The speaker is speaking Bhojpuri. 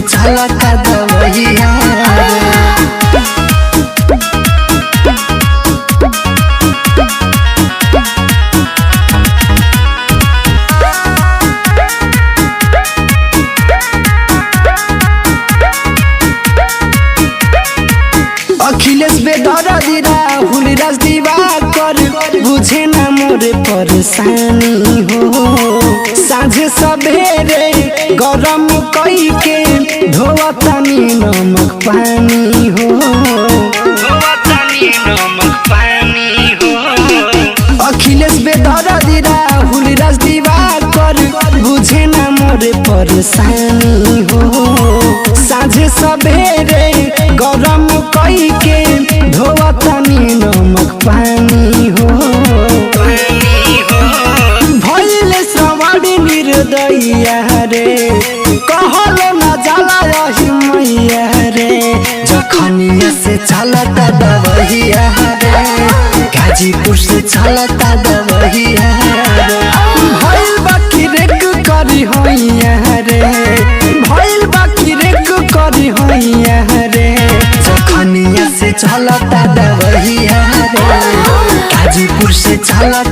चलता दवैया अखिलेश बेदरा दिरा हुल राज दिवाकर बुझे ना मोरे परेशानी हो साझे सवेरे गरम कई के धोवतानी नमक पानी हो अखिलेश बेदरा दिरा हुल राज दिवाकर बुझे ना मोरे परेशानी हो साझे सवेरे गरम कई के धोवतानी नमक पानी हो भइले श्रवणी निर्दया रे कहलो न जाला रही मैया रे जखनिया से चलता दवैया रे गाजीपुर से चलता दवैया रे भइल बाकी रेक करी होइया रे भइल बाकी रेक करी होइया रे जखनिया से चलता दवैया रे गाजीपुर से चलता